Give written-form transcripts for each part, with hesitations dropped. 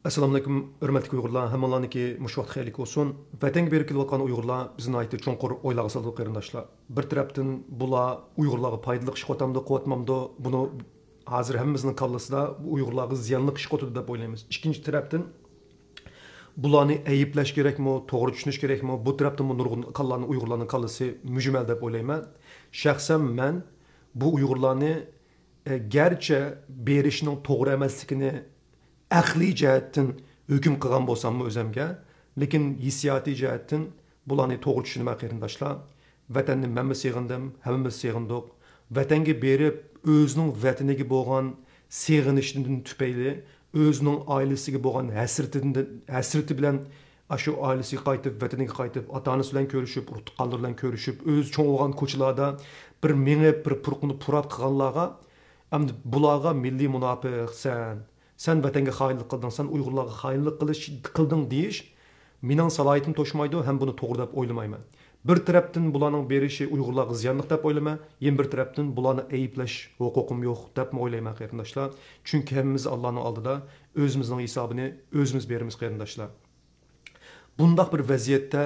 Assalamu alaykum, hörmətli Uyğurlar. Hammalarınki muş vaxt xeyirlik olsun. Vətənə berib keləyotqan Uyğurlar bizni aytdı çoңqur oylağa saldı qarindaşlar. Bir tərəfdən bular Uyğurlarga faydalı iş qotamdı, qotmamdı. Bunu hazır həmmimizin kallasında Uyğurlarga ziyanlı iş qotudu deb oylaymiz. İkinci tərəfdən bularni ayıplash kerakmi, to'g'ri tushunish kerakmi? Bu tarafdan bu nurg'un kallarni Uyg'urlarning kallasi mujmal deb o'ylayman. Shaxsan men bu Uyg'urlarni garchi berishning to'g'ri emasligini aqliy jihatdan hukm qilgan bo'lsam o'zimga, lekin hissiyatiy jihatdan bularni to'g'ri tushunaman qarindoshlar. Vatanni men seg'indim, hammamiz seg'indik. Vatanga berib o'zining vataniga bo'lgan seg'inishdan tufayli özünün ailesiga bo'lgan hasrati bilan shu ailesiga qaytib, vataniga qaytib, ota-onasi bilan ko'rishib, urug'-tuqqanlar bilan ko'rishib, o'z cho'ng bo'lgan ko'chalarda bir mingib, bir purqini purab qilganlarga, endi bularga milliy munofiq sen vatanga xainlik qilding, sen Uyg'urlarga xainlik qilding deyish mening salohiyatim to'shmaydi, ham buni to'g'ri deb o'ylamayman. Bir tarafdan bularning berishi Uyg'urlarga ziyonli deb o'ylayman, yana bir tarafdan bularni ayıplash huquqim yo'q deb o'ylayman qarindoshlar. Chunki hammamiz Allohning oldida o'zimizning hisobini o'zimiz beramiz qarindoshlar. Bundaq bir vaziyatda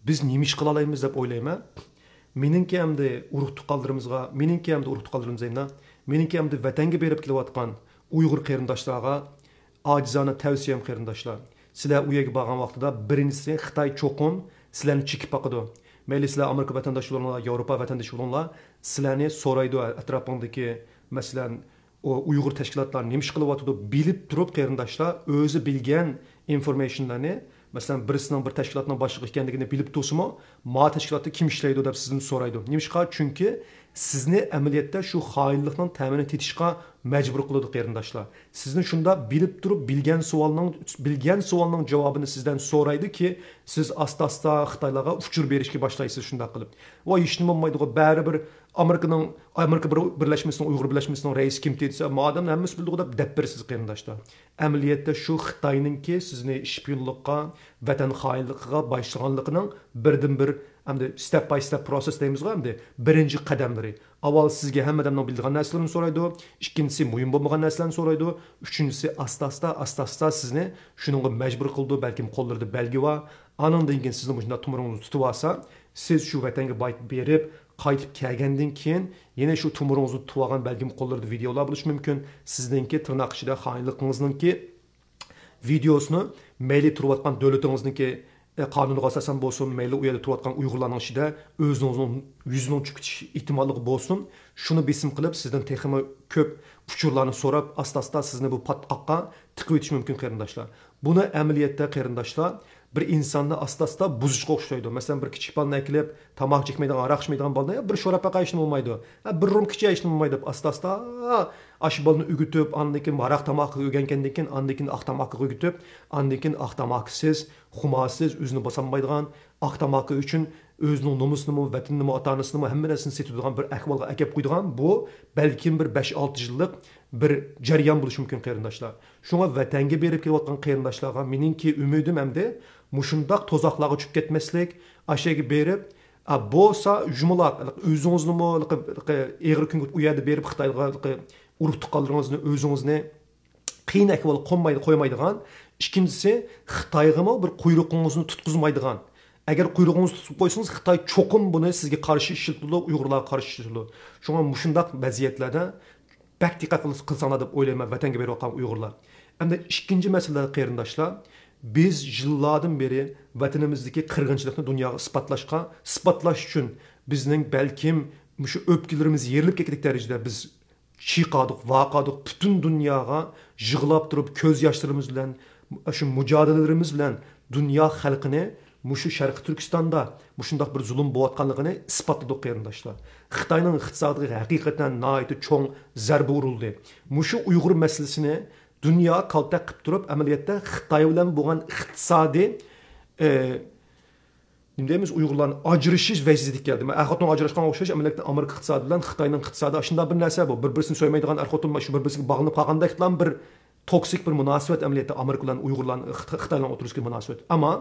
biz nima ish qila olamiz deb o'ylayman. Meningki hamda urug'-tuqqanlarimizga, meningki hamda urug'-tuqqanlarimizga, meningki hamda vatanga berib kelayotgan Uyg'ur qarindoshlarga ojizona tavsiyam qarindoshlar. Sizlar u yerga borgan vaqtida birinchisi Xitoy cho'qim sizlarni chekib boqadi. Mayli sizlar Amerika vatandoshi bo'linglar, Yevropa vatandoshi bo'linglar, sizlarni so'raydi atrofingdagi, masalan, Uyg'ur tashkilotlari nima ish qilyapti bilib turib qarindoshlar o'zi bilgan informationlarni, masalan, birisining bir tashkilotning boshlig'i ekanligini bilib tursa-mo, ma tashkilotda kim ishlaydi deb sizdan so'raydi. Nima ishqa? Chunki sizni amaliyotda shu xoinlikning ta'minini tetishga majbur qiladi qarindoshlar. Sizni shunda bilib turib bilgan savolning javobini sizdan so'raydi ki siz asta-asta Xitoylarga uchur berishga boshlaysiz shunda qilib. Va hech nima bo'lmaydi, baribir Amerika birlashmasining Uyg'ur birlashmasining raisi kim desa, madam hammasi bildi deb bersiz qarindoshlar. Amaliyotda shu Xitoyningki sizni shpionlikqa, vatan xoinligiga boshlaganligining birdan-bir hamda step by step process deymizga hamda birinchi qadamlari. Avval sizga hammadan bildigan narsalarni so'raydi, ikkinchisi muhim bo'lmagan narsalarni so'raydi, uchinchisi asta-asta sizni shuningga majbur qildi, balkim qo'llarida belgi va anandan keyin sizni shunda tumuringizni tutib olsa, siz shu vatanga berib qaytib kelgandan keyin yana shu tumuringizni tutib olgan balkim qo'llarida videolar bo'lishi mumkin. Sizningki tirnoq ichida xoinligingizningki videosini mayli turayotgan davlatingizningki qonuniga asosan bo'lsin, mayli u yerda turayotgan Uyg'urlarning ichida o'zingizning yuzining chiqish ehtimolligi bo'lsin, shuni besim qilib sizdan texmi ko'p uchurlarni so'rab, asta-asta sizni bu patqoqqa tiqib o'tish mumkin qarindoshlar. Buni amaliyotda qarindoshlar bir insonni asta-asta buzishga o'xshaydi. Masalan, bir kichik bolani kelib, tomoq chekmaydigan, aroq ichmaydigan bolani bir sho'rapa qayishni bo'lmaydi. Bir rum kichik ishni bo'lmaydi deb asta-asta ash bolani o'gitib, andan keyin aroq tomoqqa o'rgangandan keyin, andan keyin oq tomoqqa o'gitib, andan keyin oq tomoqsiz, xumasiz, o'zini bosolmaydigan, oq tomoqi uchun o'zining nomusini, vatanini, ota-onasini, hamma narsani setadigan bir ahvolga akab qo'ydigan bu balkim bir 5-6 yillik bir jarayon bo'lishi mumkin qarindoshlar. Shunga vatanga berib kelayotgan qarindoshlarga meningki umidim hamda mushundoq to'zoqlarga tushib ketmaslik, ashaga berib bo'lsa jumloq o'zingizni egri kunga u yerda berib Xitoyga urug' tuqqanlaringizni o'zingizni qiyin ahvolga qo'ymaydigan, ikkinchisi Xitoyga bir quyruqingizni tutqizmaydigan. Agar quyruğunuzu tutib qo'ysangiz, Xitoy cho'qim buni sizga qarshi ishlatadi, Uyg'urlarga qarshi ishlatadi. Shunga mushundaq vaziyatlarda bak diqqat qilsanglar deb o'ylayman vatanga berayotgan Uyg'urlar. Endi ikkinchi masala qarindoshlar, biz yillardan beri vatanimizdagi qirg'inchilikni dunyoga isbotlash uchun bizning balkim shu o'pkilarimiz yerilib ketgan darajada biz chiqadik, vaqadik, butun dunyoga yig'lab turib ko'z yoshlarimiz bilan, shu mujodalalarimiz bilan dunyo xalqini Muşu Şərqi Türkistanda muşundaq bir zulüm bo'layotganligini isbotladik qarindoshlar. Xitoyning iqtisodiga haqiqatan nihoyat cho'ng zarba urildi. Mushu Uyg'ur masalasini dunyo qaltaq qilib turib, amaliyotda Xitoy bilan bo'lgan iqtisodiy nima deymiz, Uyg'urlarni ajrashish vaziyatiga keldi. Axotning ajrashgan o'xshash amaliyotda Amerika iqtisodi bilan Xitoyning iqtisodi shunday bir narsa bu. Bir-birini so'ymaydigan axotin shu bir-biriga bog'lanib qolgandek bir toksik bir munosabat amaliyotda Amerika bilan Uyg'urlarning Xitoy bilan o'tirishga munosabat. Ammo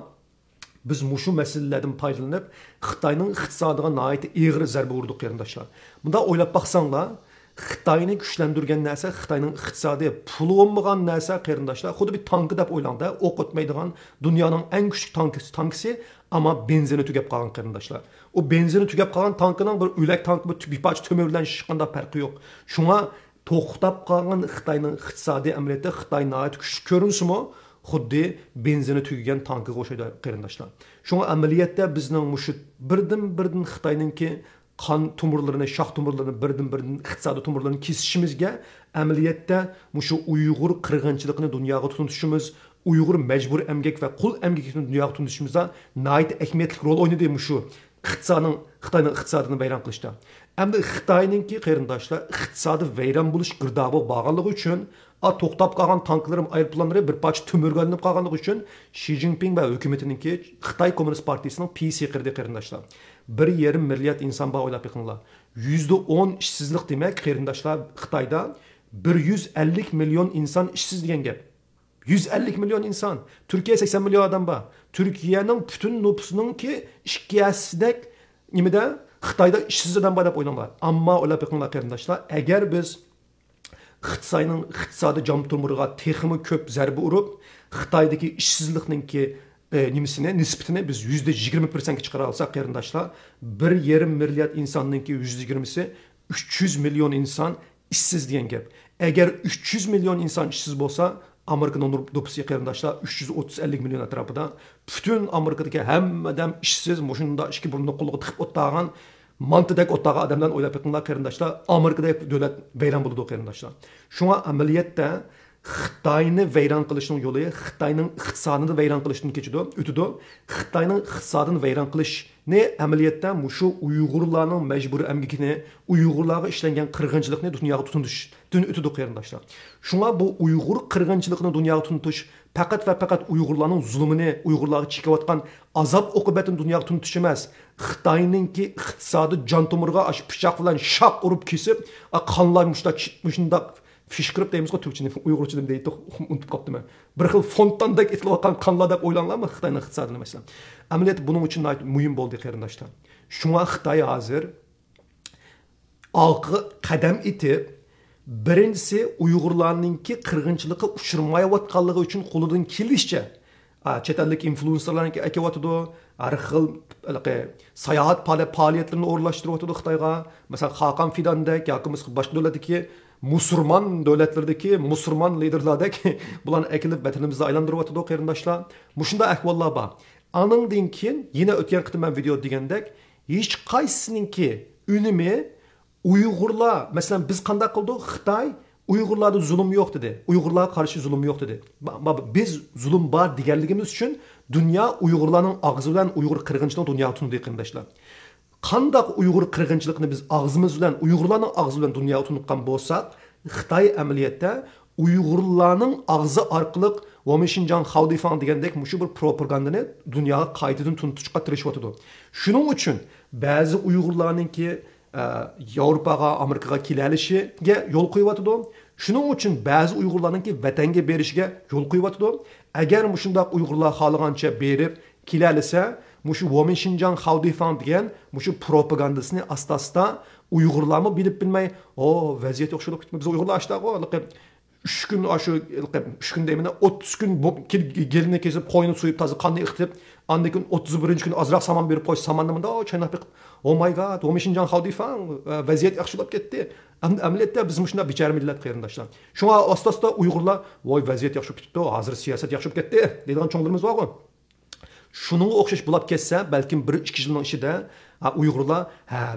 biz muşu meselelerden paylanıp Xitayning iqtisodiga nihoyat og'ir zarba urdik qarindoshlar. Bunda o'ylab baqsanglar, Xitoyni kuchlantirgan narsa, Xitoyning iqtisodiy puli bo'lmagan narsa qarindoshlar, xuddi bir tank deb o'ylangda, o'q o'tmaydigan dunyoning eng kuchli tankisi, ammo benzini tugab qolgan qarindoshlar. O benzini tugab qolgan tankining bir o'lak tank bir parcha to'mir bilan chiqqanda farqi yo'q. Shunga to'xtab qolgan Xitoyning iqtisodiy amaliyoti Xitoy nihoyat kuchli ko'rinsimi, xuddi benzini tugagan tankga o'xshaydi qarindoshlar. Shunga amaliyotda bizning mushu birdan Xitoyninki qon tomirlarini, shoh tomirlarini birdan iqtisodiy tomirlarini kesishimizga amaliyotda mushu Uyg'ur qirg'inchiligini dunyoga tunutishimiz, Uyg'ur majbur emgak va qul emgakini dunyoga tunutishimizda nihoyat ahamiyatli rol o'ynaydi mushu Xitoyning iqtisodini vayron qilishda. Endi Xitoyninki qarindoshlar iqtisodi vayron bo'lish girdobı bo'lganligi uchun to'xtab qolgan tanklarım, aeroplanlari bir parcha to'mirga ilinib qolganligi uchun Xi Jinping va hukumatininki Xitoy Kommunist partiyasining piysi qirdi qarindoshlar. 1,5 milliard inson bor o'ylab yiqinglar. %10 ishsizlik demak qarindoshlar Xitoyda 150 million inson ishsiz degan gap. 150 milyon insan. Türkiye 80 milyon adam var. Türkiye'nin bütün nüfusununki işkiyasidek nimede Xitayda işsizden bayrak oynanlar. Ama öyle bakınlar kardeşler. Eğer biz Xitayning iqtisodiy jam tomiriga texmi ko'p zarba urib, Xitoydagi ishsizlikninki nisbatini biz %20% chiqara olsak qarindoshlar, 1,5 milliard insonninki %20si 300 milyon inson ishsiz degan gap. Agar 300 milyon inson ishsiz bo'lsa, Amerika'nın nüfusu qarindoshlar 330-50 milyon atrofida, bütün Amerikadagi hammadan ishsiz, mushunda ikki burunni qo'lga tiqib o'tgan mantıdak otağı adamdan o'ylab bakinglar qarindoshlar, Amerikada davlat vayron bo'ladi qarindoshlar. Shunga amaliyotda Xitoyni vayron qilishning yo'li Xitoyning iqtisodini vayron qilishdan o'tidi. Xitoyning iqtisodini vayron qilishni amaliyotda mushu Uyg'urlarning majburiy emgakini, Uyg'urlarga ishlangan qirg'inchilikni dunyoga tunutishdan o'tidi qarindoshlar. Shunga bu Uyg'ur qirg'inchiligini dunyoga tunutish faqat va faqat Uyg'urlarning zulmini, Uyg'urlarga chekayotgan azob oqibatini dunyoga tunutish emas. Xitoyningki iqtisodiy jon tomirga pichoq bilan shaq urib kesib, qonlar mushunda fishkirib deymizga Türkçe'ni Uyg'urcha deb deydi, unutib qopdim. Bir xil fontandek etilayotgan qonlar deb o'ylanlarmi Xitoyning iqtisodini masalan. Amaliyot buning uchun muhim bo'ldi qarindoshlar. Shunga Xitoy hozir orqa qadam etib, birinchisi Uyg'urlarningki qirg'inchilikka uchirmayotganligi uchun qo'lidan kelishicha chet ellik influenserlarniki akyapti, har xil sayohat faoliyatlarini o'rlashtiryapti Xitoyga. Masalan, Xaqan Fidandek yoki boshqa davlatdagi musulmon davlatlardagi musulmon liderlardek bularni akilib vatanimizda aylantiryapti qarindoshlar. Mushunda ahvollar bor. Aningdan keyin yana o'tgan qitim men video degandek, hech qaysininki unumi Uyg'urlar, masalan biz qanday qildik? Xitoy Uyg'urlarda zulm yo'q dedi. Uyg'urlarga qarshi zulm yo'q dedi. Biz zulm bor deganligimiz uchun dunyo Uyg'urlarning og'zi bilan Uyg'ur qirg'inchiligini dunyoga tunutdi qarindoshlar. Qandaq Uyg'ur qirg'inchiligini biz og'zimiz bilan, Uyg'urlarning og'zi bilan dunyoga tunutgan bo'lsak, Xitoy amaliyotda Uyg'urlarning og'zi orqali Womishinjan Xaodifang degandek mushu bir propagandani dunyoga qaytadan tunutishga tirishayotdi. Shuning uchun ba'zi Uyg'urlarningki Yevropaga, Amerikaga kelishiga yo'l qo'yibdi. Shuning uchun ba'zi Uyg'urlarningki vatanga berishiga yo'l qo'yibdi. Agar mushundaq Uyg'urlar xohlagancha berib kelsa, mushu Womishinjan Xaodifang degan mushu propagandasini asta-asta Uyg'urlarmi bilib bilmay, vaziyat yaxshilab ketdi. Biz Uyg'urlar ashtaqo, 3 kun shu 3 kun deymini 30 kun gelini kesib, qo'yni so'yib, toza qonni iqtib, andan keyin 31-kun azroq saman berib qo'yish, samannimda chaynab, oh my god, Womishinjan Xaodifang vaziyat yaxshilab ketdi. Amaliyotda biz shunda bechara millat qarindoshlar. Shunga asta-asta Uyg'urlar, voy vaziyat yaxshilab ketdi, hozir siyosat yaxshilab ketdi deydigan cho'nglarimiz bor-ku. Shuningga o'xshash bo'lib ketsa, balkim 1-2 yilning ichida Uyg'urlar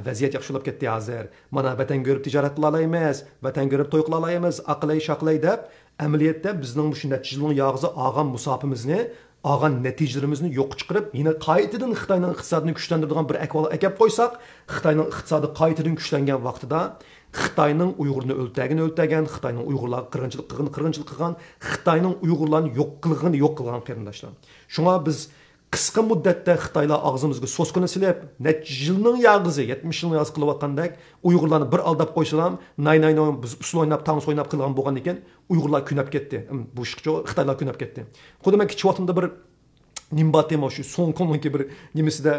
vaziyat yaxshilab ketdi hozir. Mana vatan ko'rib tijorat qila olamiz, vatan ko'rib to'y qila olamiz, aqlay shaqlay deb amaliyotda bizning shu natijali yog'zi olgan musofimizni, olgan natijalarimizni yo'q chiqarib, yana qaytadan Xitoyning iqtisodini kuchlantiradigan bir ahvol akab qo'ysak, Xitoyning iqtisodi qaytadan kuchlangan vaqtida Xitoyning Uyg'urni o'ltagan, Xitoyning Uyg'urlarga qirg'inchilik qilgan, Xitoyning Uyg'urlarni yo'q qilgan qarindoshlar. Shunga biz qisqa muddatda Xitoylar og'zimizga so'skini silib, necha yilning yog'izi 70 yilning yog'izi qilayotgandek Uyg'urlarni bir aldab qo'ysalam, nay biz usul o'ynab, tangs o'ynab qilgan bo'lgan ekan, Uyg'urlar kunab ketdi. Bu ishqi Xitoylar kunab ketdi. Xuddi men kichvatimda bir nimbatema shu Song Kong'niki bir nimisida,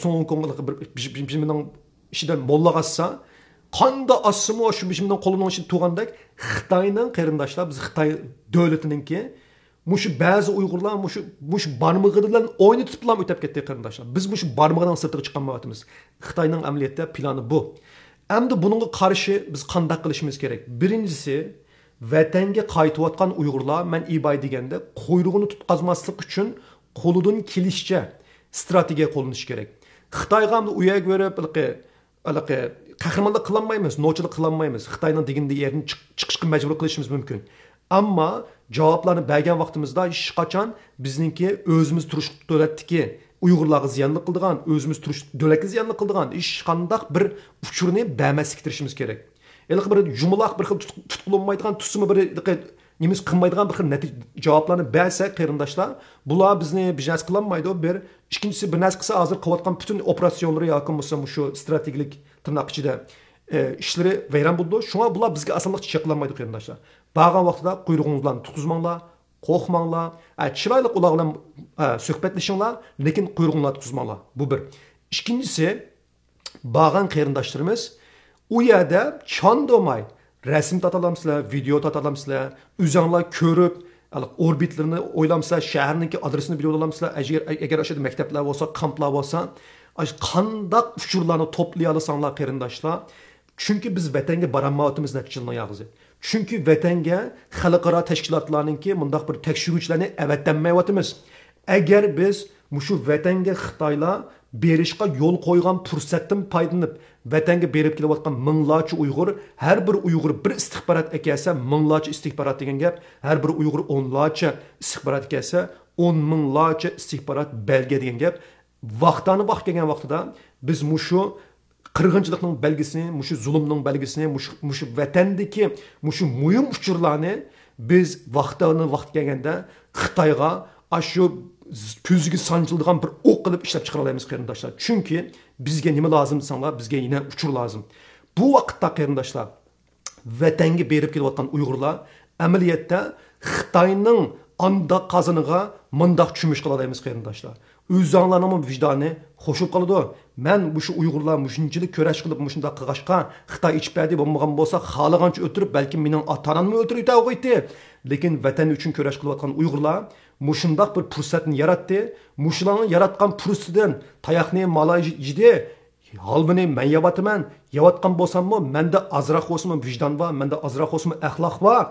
Song Kong'lik bir bishidan mollag'assa, qanda asımı şu bizimden kolunun için tuğandak Xitayning qarindoshlar biz Xitoy davlatininki mushu ba'zi Uyg'urlar mushu barmog'i bilan o'ynatib bilan o'tib ketdi qarindoshlar. Biz mushu barmog'idan sirtiga chiqolmayapmiz. Xitoyning amaliyotda plani bu. Endi buningga qarshi biz qanday qilishimiz kerak? Birinchisi vatanga qaytayotgan Uyg'urlar men ibay deganda quyrug'ini tutqazmaslik uchun qo'lidan kelishicha strategiya qo'llanish kerak. Xitoyga ham u yerga berib qahramonlik qilolmaymiz, nochilik qilolmaymiz. Xitoyning deganda yerni chiqishga majbur qilishimiz mumkin. Ammo javoblarni bergan vaqtimizda hech qachon bizningki o'zimiz turish davlatdagi Uyg'urlarga ziyonli qildigan, o'zimiz turish davlatga ziyonli qildigan hech qanday bir uchurni bermaslikka tirishimiz kerak. Eliq bir jumloq bir xil tutqulunmaydigan, tusimi bir nimiz qilmaydigan bir xil javoblarni bersa qarindoshlar, bular bizni biznes qilolmaydi. Bir ikkinchisi bir narsa qilsa hozir qilayotgan butun operatsiyonlari yoki bo'lsa shu strategik tirnoq ichida ishlari vayron bo'ldi. Shunga bular bizga osonlikcha cheklolmaydi qarindoshlar. Bargan vaqtida quyrug'ingizlarni tutqizmanglar, qo'rqmanglar, chiroyli ular bilan suhbatlashinglar, lekin quyrug'inglarni tutqizmanglar. Bu bir. Ikkinchisi, bargan qarindoshlarimiz u yerda chondomay resim tatalamsizlar, video tatalamsizlar, o'zinglar ko'rib, orbitlarini o'ylamsizlar, shaharning adresini bilib olamsizlar. Agar o'sha maktablar bo'lsa, kamplar bo'lsa, qanday uchurlarni to'play olsanglar qarindoshlar. Chunki biz vatanga borolmayotimiz natijani yog'zi. Chunki vatanga xalqaro tashkilotlarningki bundoq bir tekshiruvchilarni avatdanmayotimiz. Agar biz mushu vatanga Xitoylar berishga yo'l qo'ygan fursatdan foydalanib vatanga berib kelayotgan minglarcha Uyg'ur, har bir Uyg'ur bir istixborot ekansa, minglarcha istixborot degan gap, har bir Uyg'ur o'nlarcha istixborot ekansa, 10 minglarcha istixborot belge degan gap. Vaqtani vaqt kelgan vaqtida biz mushu qirg'inchilikning belgisini, mushu zulmning belgisini, mushu vatandagi mushu muhim uchurlarni biz vaqtini vaqt kelganda Xitoyga shu ko'ziga sanchiladigan bir o'q qilib ishlab chiqara olamiz qarindoshlar. Chunki bizga nima lozim desanlar, bizga yana uchur lozim. Bu vaqtda qarindoshlar vatanga berib kelayotgan Uyg'urlar amaliyotda Xitoyning anda qaziniga mundaq chumush qila olamiz qarindoshlar. O'zinglarning vijdoni xo'shib qoladi. Men bu Uyg'urlar mushunchalik kurash qilib mushunda qilg'ashqa Xitoy ichib berdi bo'lmagan bo'lsa, xohlagancha o'tirib, balki mening ota-onamni o'tirib qo'ydi. Lekin vatan uchun kurash qilayotgan Uyg'urlar mushundaq bir fursatni yaratdi. Mushlarning yaratgan fursatidan tayoqni malay yedi. Halbini men yavatıman. Yavatgan bo'lsam-mu, menda azroq bo'lsin vijdon bor, menda azroq bo'lsin axloq bor.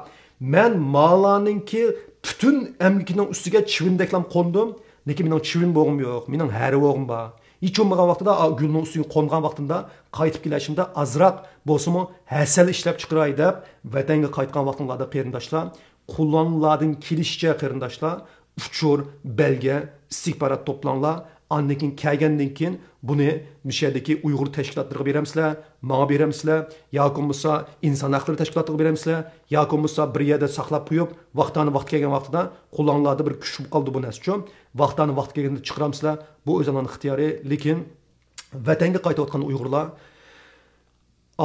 Men malaninki bütün emlikining ustiga chivindaklam qo'ndim. Lekin mening chivin bo'g'im yo'q, mening hari bo'g'im bor. Hech bo'lmagan vaqtida gulning ustiga qo'ngan vaqtimda qaytib kelishimda azroq bo'lsa-mu hasal ishlab chiqaray deb vatanga qaytgan vaqtimlarda qarindoshlar, qo'llanlardan kelishicha qarindoshlar, uchur, belge, istixborot to'planglar. Annekin kelgandan keyin buni mishadagi Uyg'ur tashkilotlariga beramsizlar, menga beramsizlar, yoki bo'lmasa inson haqlari tashkilotlariga beramsizlar, yoki bo'lmasa bir yerda saqlab qo'yib, vaqtini vaqt kelgan vaqtida qo'llanlarda bir kuch qoldi bu narsa uchun, vaqtini vaqt kelganda chiqaramsizlar. Bu o'zingizning ixtiyori, lekin vatanga qaytayotgan Uyg'urlar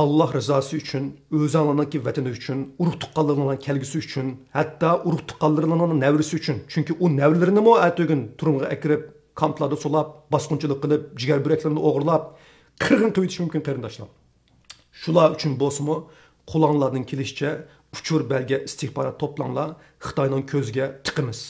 Allah rızası üçün, özünlərinki vətəni üçün, urug tuqqanlarının kəlgisi üçün, hətta urug tuqqanlarının nəvrisi üçün. Çünki o nəvrilərini mi ətəgün turumğa əkirib, kamplarda solab, basqınçılıq qılıb, ciğer bürəklərini oğurlab, qırğın qıyıtış mümkün qarindoshlar. Şular üçün bolsunmu, qo'lonlardan kelishçə uçur belge istihbarat toplanlar, Xitoyning ko'ziga tiqimiz.